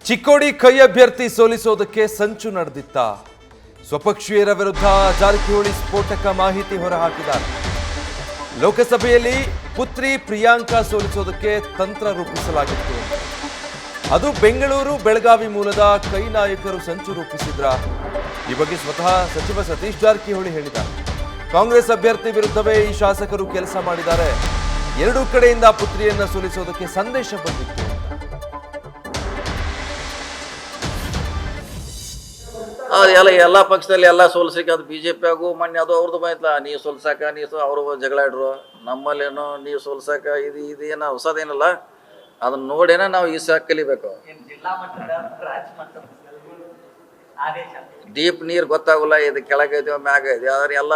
ಚಿಕ್ಕೋಡಿ ಕೈ ಅಭ್ಯರ್ಥಿ ಸೋಲಿಸೋದಕ್ಕೆ ಸಂಚು ನಡೆದಿತ್ತ. ಸ್ವಪಕ್ಷೀಯರ ವಿರುದ್ಧ ಜಾರಕಿಹೊಳಿ ಸ್ಫೋಟಕ ಮಾಹಿತಿ ಹೊರಹಾಕಿದ್ದಾರೆ. ಲೋಕಸಭೆಯಲ್ಲಿ ಪುತ್ರಿ ಪ್ರಿಯಾಂಕಾ ಸೋಲಿಸೋದಕ್ಕೆ ತಂತ್ರ ರೂಪಿಸಲಾಗಿತ್ತು. ಅದು ಬೆಂಗಳೂರು ಬೆಳಗಾವಿ ಮೂಲದ ಕೈ ನಾಯಕರು ಸಂಚು ರೂಪಿಸಿದ್ರ. ಈ ಬಗ್ಗೆ ಸ್ವತಃ ಸಚಿವ ಸತೀಶ್ ಜಾರಕಿಹೊಳಿ ಹೇಳಿದ್ದಾರೆ. ಕಾಂಗ್ರೆಸ್ ಅಭ್ಯರ್ಥಿ ವಿರುದ್ಧವೇ ಈ ಶಾಸಕರು ಕೆಲಸ ಮಾಡಿದ್ದಾರೆ. ಎರಡೂ ಕಡೆಯಿಂದ ಪುತ್ರಿಯನ್ನ ಸೋಲಿಸೋದಕ್ಕೆ ಸಂದೇಶ ಬಂದಿತ್ತು. ಎಲ್ಲ ಪಕ್ಷದಲ್ಲಿ ಎಲ್ಲ ಸೋಲ್ಸಕ್ಕೆ ಅದು BJP ಆಗು ಮೊನ್ನೆ ಅದು ಅವ್ರದ್ದು ಬಂದಿಲ್ಲ, ನೀವು ಸೋಲ್ಸಾಕ ಅವರು ಜಗಳಾಡ್ರು. ನಮ್ಮಲ್ಲೇನೋ ನೀವು ಸೋಲ್ಸಾಕ ಇದೇನೋ ಹೊಸದೇನಲ್ಲ, ಅದನ್ನ ನೋಡೇನ ನಾವು ಈ ಸಾಕು ಕಲಿಬೇಕು. ಡೀಪ್ ನೀರು ಗೊತ್ತಾಗಲ್ಲ, ಇದು ಕೆಳಗೈತೆ ಮ್ಯಾಗ ಇದೆ. ಆದ್ರೆ ಎಲ್ಲ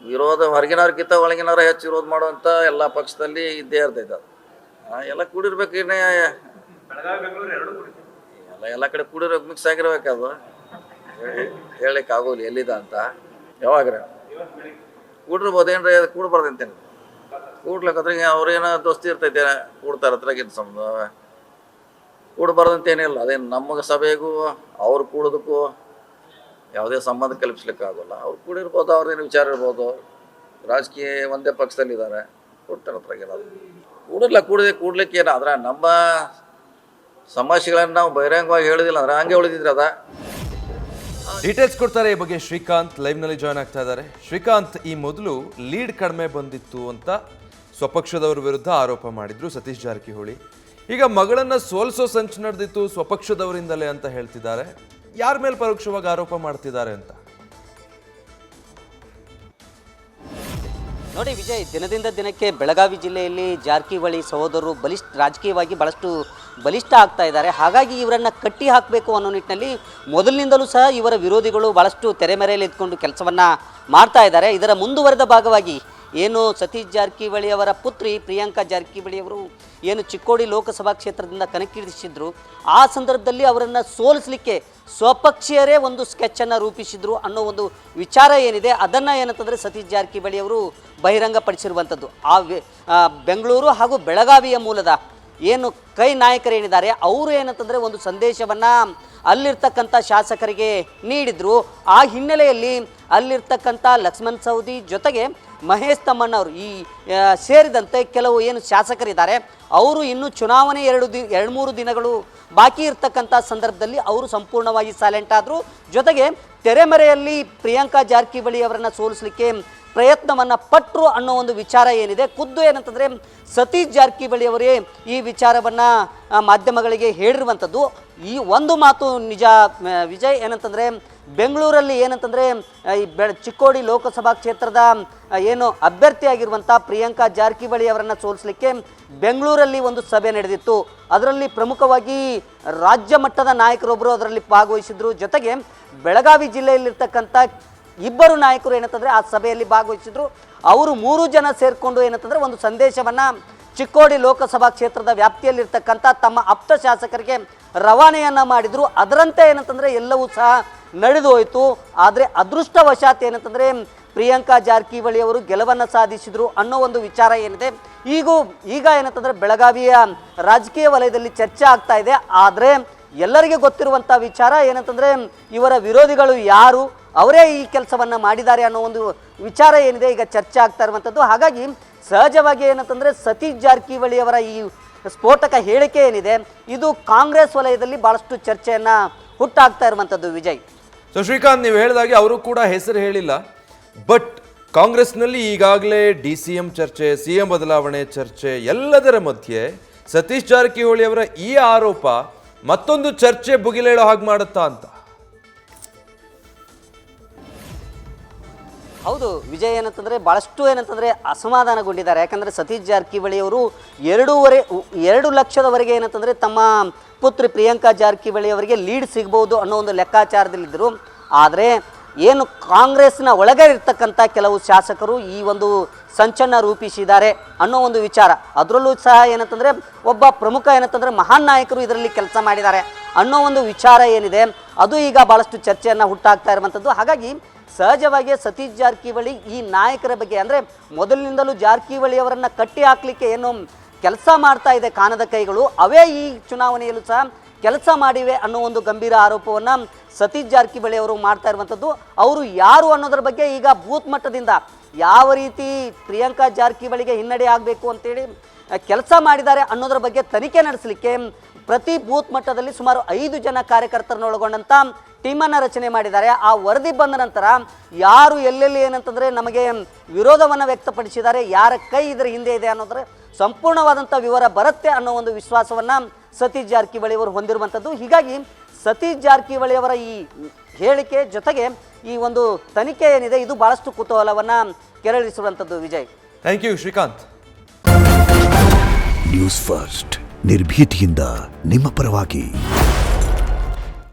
ವಿರೋಧ ಹೊರಗಿನವ್ರಿಗಿಂತ ಒಳಗಿನವ್ರ ಹೆಚ್ಚು ವಿರೋಧ ಮಾಡುವಂಥ ಎಲ್ಲ ಪಕ್ಷದಲ್ಲಿ ಇದ್ದೇ ಇರ್ತೈತೆ. ಅದು ಎಲ್ಲ ಕೂಡಿರ್ಬೇಕು. ಎಲ್ಲ ಕಡೆ ಕೂಡಿರ್ಬೇಕು, ಮಿಕ್ಸ್ ಆಗಿರ್ಬೇಕು. ಅದು ಹೇಳಕ್ಕೆ ಆಗೋಲ್ಲ ಎಲ್ಲಿದ ಅಂತ. ಯಾವಾಗ್ರೆ ಕೂಡಿರ್ಬೋದು ಏನ್ರಿ, ಕೂಡ್ಬಾರ್ದಂತೇನೆ. ಕೂಡ್ಲಕ್ಕಂದ್ರೆ ಅವ್ರೇನೋ ದೋಸ್ತಿ ಇರ್ತೈತೆ, ಕೂಡ್ತಾರ ಹತ್ರಗಿಂತ ಸಂಬಂಧ. ಕೂಡಬಾರ್ದಂತೇನಿಲ್ಲ. ಅದೇನು ನಮಗೆ ಸಭೆಗೂ ಅವ್ರು ಕೂಡೋದಕ್ಕೂ ಯಾವುದೇ ಸಂಬಂಧ ಕಲ್ಪಿಸ್ಲಿಕ್ಕೆ ಆಗೋಲ್ಲ. ಅವ್ರು ಕೂಡಿರ್ಬೋದು, ಅವ್ರದ್ದೇನು ವಿಚಾರ ಇರ್ಬೋದು. ರಾಜಕೀಯ ಒಂದೇ ಪಕ್ಷದಲ್ಲಿದ್ದಾರೆ, ಕೂಡ್ತಾರ ಹತ್ರಗೇನದು. ಕೂಡ್ಲಿಕ್ಕೆ ಏನು. ಆದ್ರೆ ನಮ್ಮ ಸಮಸ್ಯೆಗಳನ್ನು ನಾವು ಬಹಿರಂಗವಾಗಿ ಹೇಳೋದಿಲ್ಲ ಅಂದ್ರೆ ಹಂಗೆ ಉಳಿದಿದ್ರೆ ಅದ. ಡೀಟೇಲ್ಸ್ ಕೊಡ್ತಾರೆ ಈ ಬಗ್ಗೆ ಶ್ರೀಕಾಂತ್ ಲೈವ್ ನಲ್ಲಿ ಜಾಯ್ನ್ ಆಗ್ತಾ ಇದ್ದಾರೆ. ಶ್ರೀಕಾಂತ್, ಈ ಮೊದಲು ಲೀಡ್ ಕಡಿಮೆ ಬಂದಿತ್ತು ಅಂತ ಸ್ವಪಕ್ಷದವರ ವಿರುದ್ಧ ಆರೋಪ ಮಾಡಿದ್ರು ಸತೀಶ್ ಜಾರಕಿಹೊಳಿ. ಈಗ ಮಗಳನ್ನ ಸೋಲ್ಸೋ ಸಂಚು ನಡೆದಿತ್ತು ಸ್ವಪಕ್ಷದವರಿಂದಲೇ ಅಂತ ಹೇಳ್ತಿದ್ದಾರೆ. ಯಾರ ಮೇಲೆ ಪರೋಕ್ಷವಾಗಿ ಆರೋಪ ಮಾಡ್ತಿದ್ದಾರೆ ಅಂತ ನೋಡಿ ವಿಜಯ್, ದಿನದಿಂದ ದಿನಕ್ಕೆ ಬೆಳಗಾವಿ ಜಿಲ್ಲೆಯಲ್ಲಿ ಜಾರಕಿಹೊಳಿ ಸಹೋದರರು ರಾಜಕೀಯವಾಗಿ ಬಹಳಷ್ಟು ಬಲಿಷ್ಠ ಆಗ್ತಾ ಇದ್ದಾರೆ. ಹಾಗಾಗಿ ಇವರನ್ನು ಕಟ್ಟಿ ಹಾಕಬೇಕು ಅನ್ನೋ ನಿಟ್ಟಿನಲ್ಲಿ ಮೊದಲಿನಿಂದಲೂ ಸಹ ಇವರ ವಿರೋಧಿಗಳು ಭಾಳಷ್ಟು ತೆರೆಮರೆಯಲ್ಲಿ ಎತ್ಕೊಂಡು ಕೆಲಸವನ್ನು ಮಾಡ್ತಾ ಇದ್ದಾರೆ. ಇದರ ಮುಂದುವರೆದ ಭಾಗವಾಗಿ ಏನು ಸತೀಶ್ ಜಾರಕಿಹೊಳಿ ಅವರ ಪುತ್ರಿ ಪ್ರಿಯಾಂಕಾ ಜಾರಕಿಹೊಳಿ ಅವರು ಏನು ಚಿಕ್ಕೋಡಿ ಲೋಕಸಭಾ ಕ್ಷೇತ್ರದಿಂದ ಕಣಕ್ಕಿಳಿಸಿದ್ರು, ಆ ಸಂದರ್ಭದಲ್ಲಿ ಅವರನ್ನು ಸೋಲಿಸಲಿಕ್ಕೆ ಸ್ವಪಕ್ಷೀಯರೇ ಒಂದು ಸ್ಕೆಚ್ಚನ್ನು ರೂಪಿಸಿದ್ರು ಅನ್ನೋ ಒಂದು ವಿಚಾರ ಏನಿದೆ, ಅದನ್ನು ಏನಂತಂದರೆ ಸತೀಶ್ ಜಾರಕಿಹೊಳಿ ಅವರು ಬಹಿರಂಗಪಡಿಸಿರುವಂಥದ್ದು. ಬೆಂಗಳೂರು ಹಾಗೂ ಬೆಳಗಾವಿಯ ಮೂಲದ ಏನು ಕೈ ನಾಯಕರೇನಿದ್ದಾರೆ ಅವರು ಏನಂತಂದರೆ ಒಂದು ಸಂದೇಶವನ್ನು ಅಲ್ಲಿರ್ತಕ್ಕಂಥ ಶಾಸಕರಿಗೆ ನೀಡಿದರು. ಆ ಹಿನ್ನೆಲೆಯಲ್ಲಿ ಅಲ್ಲಿರ್ತಕ್ಕಂಥ ಲಕ್ಷ್ಮಣ್ ಸವದಿ ಜೊತೆಗೆ ಮಹೇಶ್ ತಮ್ಮಣ್ಣವರು ಸೇರಿದಂತೆ ಕೆಲವು ಏನು ಶಾಸಕರಿದ್ದಾರೆ ಅವರು ಇನ್ನೂ ಚುನಾವಣೆ 2-3 ದಿನಗಳು ಬಾಕಿ ಇರ್ತಕ್ಕಂಥ ಸಂದರ್ಭದಲ್ಲಿ ಅವರು ಸಂಪೂರ್ಣವಾಗಿ ಸೈಲೆಂಟ್ ಆದರು. ಜೊತೆಗೆ ತೆರೆಮರೆಯಲ್ಲಿ ಪ್ರಿಯಾಂಕಾ ಜಾರಕಿಹೊಳಿ ಅವರನ್ನು ಸೋಲಿಸಲಿಕ್ಕೆ ಪ್ರಯತ್ನವನ್ನು ಪಟ್ಟರು ಅನ್ನೋ ಒಂದು ವಿಚಾರ ಏನಿದೆ. ಖುದ್ದು ಏನಂತಂದರೆ ಸತೀಶ್ ಜಾರಕಿಹೊಳಿ ಅವರೇ ಈ ವಿಚಾರವನ್ನು ಮಾಧ್ಯಮಗಳಿಗೆ ಹೇಳಿರುವಂಥದ್ದು. ಈ ಒಂದು ಮಾತು ನಿಜ ವಿಜಯ್, ಏನಂತಂದರೆ ಬೆಂಗಳೂರಲ್ಲಿ ಏನಂತಂದರೆ ಈ ಚಿಕ್ಕೋಡಿ ಲೋಕಸಭಾ ಕ್ಷೇತ್ರದ ಏನು ಅಭ್ಯರ್ಥಿಯಾಗಿರುವಂಥ ಪ್ರಿಯಾಂಕಾ ಜಾರಕಿಹೊಳಿ ಅವರನ್ನು ಸೋಲಿಸಲಿಕ್ಕೆ ಬೆಂಗಳೂರಲ್ಲಿ ಒಂದು ಸಭೆ ನಡೆದಿತ್ತು. ಅದರಲ್ಲಿ ಪ್ರಮುಖವಾಗಿ ರಾಜ್ಯ ಮಟ್ಟದ ನಾಯಕರೊಬ್ಬರು ಅದರಲ್ಲಿ ಭಾಗವಹಿಸಿದ್ರು. ಜೊತೆಗೆ ಬೆಳಗಾವಿ ಜಿಲ್ಲೆಯಲ್ಲಿರ್ತಕ್ಕಂಥ 2 ನಾಯಕರು ಏನಂತಂದರೆ ಆ ಸಭೆಯಲ್ಲಿ ಭಾಗವಹಿಸಿದ್ರು. ಅವರು 3 ಜನ ಸೇರಿಕೊಂಡು ಏನಂತಂದರೆ ಒಂದು ಸಂದೇಶವನ್ನು ಚಿಕ್ಕೋಡಿ ಲೋಕಸಭಾ ಕ್ಷೇತ್ರದ ವ್ಯಾಪ್ತಿಯಲ್ಲಿರ್ತಕ್ಕಂಥ ತಮ್ಮ ಆಪ್ತ ಶಾಸಕರಿಗೆ ರವಾನೆಯನ್ನು ಮಾಡಿದರು. ಅದರಂತೆ ಏನಂತಂದರೆ ಎಲ್ಲವೂ ಸಹ ನಡೆದು ಹೋಯಿತು. ಆದರೆ ಅದೃಷ್ಟವಶಾತ್ ಏನಂತಂದರೆ ಪ್ರಿಯಾಂಕಾ ಜಾರಕಿಹೊಳಿ ಅವರು ಗೆಲುವನ್ನು ಸಾಧಿಸಿದರು ಅನ್ನೋ ಒಂದು ವಿಚಾರ ಏನಿದೆ ಈಗ ಏನಂತಂದರೆ ಬೆಳಗಾವಿಯ ರಾಜಕೀಯ ವಲಯದಲ್ಲಿ ಚರ್ಚೆ ಆಗ್ತಾ ಇದೆ. ಆದರೆ ಎಲ್ಲರಿಗೆ ಗೊತ್ತಿರುವಂಥ ವಿಚಾರ ಏನಂತಂದರೆ ಇವರ ವಿರೋಧಿಗಳು ಯಾರು, ಅವರೇ ಈ ಕೆಲಸವನ್ನು ಮಾಡಿದ್ದಾರೆ ಅನ್ನೋ ಒಂದು ವಿಚಾರ ಏನಿದೆ ಈಗ ಚರ್ಚೆ ಆಗ್ತಾ ಇರುವಂಥದ್ದು. ಹಾಗಾಗಿ ಸಹಜವಾಗಿ ಏನಂತಂದರೆ ಸತೀಶ್ ಜಾರಕಿಹೊಳಿ ಅವರ ಈ ಸ್ಫೋಟಕ ಹೇಳಿಕೆ ಏನಿದೆ ಇದು ಕಾಂಗ್ರೆಸ್ ವಲಯದಲ್ಲಿ ಭಾಳಷ್ಟು ಚರ್ಚೆಯನ್ನು ಹುಟ್ಟಾಗ್ತಾ ಇರುವಂಥದ್ದು ವಿಜಯ್. ಸೊ ಶ್ರೀಕಾಂತ್, ನೀವು ಹೇಳಿದಾಗೆ ಅವರು ಕೂಡ ಹೆಸರು ಹೇಳಿಲ್ಲ, ಬಟ್ ಕಾಂಗ್ರೆಸ್ನಲ್ಲಿ ಈಗಾಗಲೇ DCM ಚರ್ಚೆ, CM ಬದಲಾವಣೆ ಚರ್ಚೆ, ಎಲ್ಲದರ ಮಧ್ಯೆ ಸತೀಶ್ ಜಾರಕಿಹೊಳಿ ಅವರ ಈ ಆರೋಪ ಮತ್ತೊಂದು ಚರ್ಚೆ ಭುಗಿಲೇಳೋ ಹಾಗೆ ಮಾಡುತ್ತಾ ಅಂತ. ಹೌದು ವಿಜಯ್, ಏನಂತಂದರೆ ಭಾಳಷ್ಟು ಏನಂತಂದರೆ ಅಸಮಾಧಾನಗೊಂಡಿದ್ದಾರೆ. ಯಾಕಂದರೆ ಸತೀಶ್ ಜಾರಕಿಹೊಳಿ ಅವರು 2 ಲಕ್ಷದವರೆಗೆ ಏನಂತಂದರೆ ತಮ್ಮ ಪುತ್ರಿ ಪ್ರಿಯಾಂಕಾ ಜಾರಕಿಹೊಳಿ ಅವರಿಗೆ ಲೀಡ್ ಸಿಗ್ಬೋದು ಅನ್ನೋ ಒಂದು ಲೆಕ್ಕಾಚಾರದಲ್ಲಿದ್ದರು. ಆದರೆ ಏನು ಕಾಂಗ್ರೆಸ್ನ ಒಳಗೆ ಇರ್ತಕ್ಕಂಥ ಕೆಲವು ಶಾಸಕರು ಈ ಒಂದು ಸಂಚನ್ನು ರೂಪಿಸಿದ್ದಾರೆ ಅನ್ನೋ ಒಂದು ವಿಚಾರ, ಅದರಲ್ಲೂ ಸಹ ಏನಂತಂದರೆ ಒಬ್ಬ ಪ್ರಮುಖ ಏನಂತಂದರೆ ಮಹಾನ್ ನಾಯಕರು ಇದರಲ್ಲಿ ಕೆಲಸ ಮಾಡಿದ್ದಾರೆ ಅನ್ನೋ ಒಂದು ವಿಚಾರ ಏನಿದೆ ಅದು ಈಗ ಭಾಳಷ್ಟು ಚರ್ಚೆಯನ್ನು ಹುಟ್ಟಾಗ್ತಾ ಇರುವಂಥದ್ದು. ಹಾಗಾಗಿ ಸಹಜವಾಗಿ ಸತೀಶ್ ಜಾರಕಿಹೊಳಿ ಈ ನಾಯಕರ ಬಗ್ಗೆ ಅಂದರೆ ಮೊದಲಿನಿಂದಲೂ ಜಾರಕಿಹೊಳಿ ಅವರನ್ನು ಕಟ್ಟಿ ಹಾಕಲಿಕ್ಕೆ ಏನು ಕೆಲಸ ಮಾಡ್ತಾ ಇದೆ ಕಾಣದ ಕೈಗಳು, ಅವೇ ಈ ಚುನಾವಣೆಯಲ್ಲೂ ಸಹ ಕೆಲಸ ಮಾಡಿವೆ ಅನ್ನೋ ಒಂದು ಗಂಭೀರ ಆರೋಪವನ್ನು ಸತೀಶ್ ಜಾರಕಿಹೊಳಿ ಅವರು ಮಾಡ್ತಾ ಇರುವಂಥದ್ದು. ಅವರು ಯಾರು ಅನ್ನೋದ್ರ ಬಗ್ಗೆ ಈಗ ಬೂತ್ ಮಟ್ಟದಿಂದ ಯಾವ ರೀತಿ ಪ್ರಿಯಾಂಕಾ ಜಾರಕಿಹೊಳಿಗೆ ಹಿನ್ನಡೆ ಆಗಬೇಕು ಅಂತೇಳಿ ಕೆಲಸ ಮಾಡಿದ್ದಾರೆ ಅನ್ನೋದ್ರ ಬಗ್ಗೆ ತನಿಖೆ ನಡೆಸಲಿಕ್ಕೆ ಪ್ರತಿ ಬೂತ್ ಮಟ್ಟದಲ್ಲಿ ಸುಮಾರು 5 ಜನ ಕಾರ್ಯಕರ್ತರನ್ನು ಒಳಗೊಂಡಂಥ ಟೀಮನ್ನು ರಚನೆ ಮಾಡಿದ್ದಾರೆ. ಆ ವರದಿ ಬಂದ ನಂತರ ಯಾರು ಎಲ್ಲೆಲ್ಲಿ ಏನಂತಂದರೆ ನಮಗೆ ವಿರೋಧವನ್ನು ವ್ಯಕ್ತಪಡಿಸಿದ್ದಾರೆ, ಯಾರ ಕೈ ಇದರ ಹಿಂದೆ ಇದೆ ಅನ್ನೋದ್ರ ಸಂಪೂರ್ಣವಾದಂಥ ವಿವರ ಬರುತ್ತೆ ಅನ್ನೋ ಒಂದು ವಿಶ್ವಾಸವನ್ನು ಸತೀಶ್ ಜಾರಕಿಹೊಳಿ ಅವರು ಹೊಂದಿರುವಂಥದ್ದು. ಹೀಗಾಗಿ ಸತೀಶ್ ಜಾರಕಿಹೊಳಿ ಅವರ ಈ ಹೇಳಿಕೆ ಜೊತೆಗೆ ಈ ಒಂದು ತನಿಖೆ ಏನಿದೆ ಇದು ಭಾಳಷ್ಟು ಕುತೂಹಲವನ್ನು ಕೆರಳಿಸುವಂಥದ್ದು. Vijay, thank you Srikanth. News first ನಿರ್ಭೀತಿಯಿಂದ ನಿಮ್ಮ ಪರವಾಗಿ.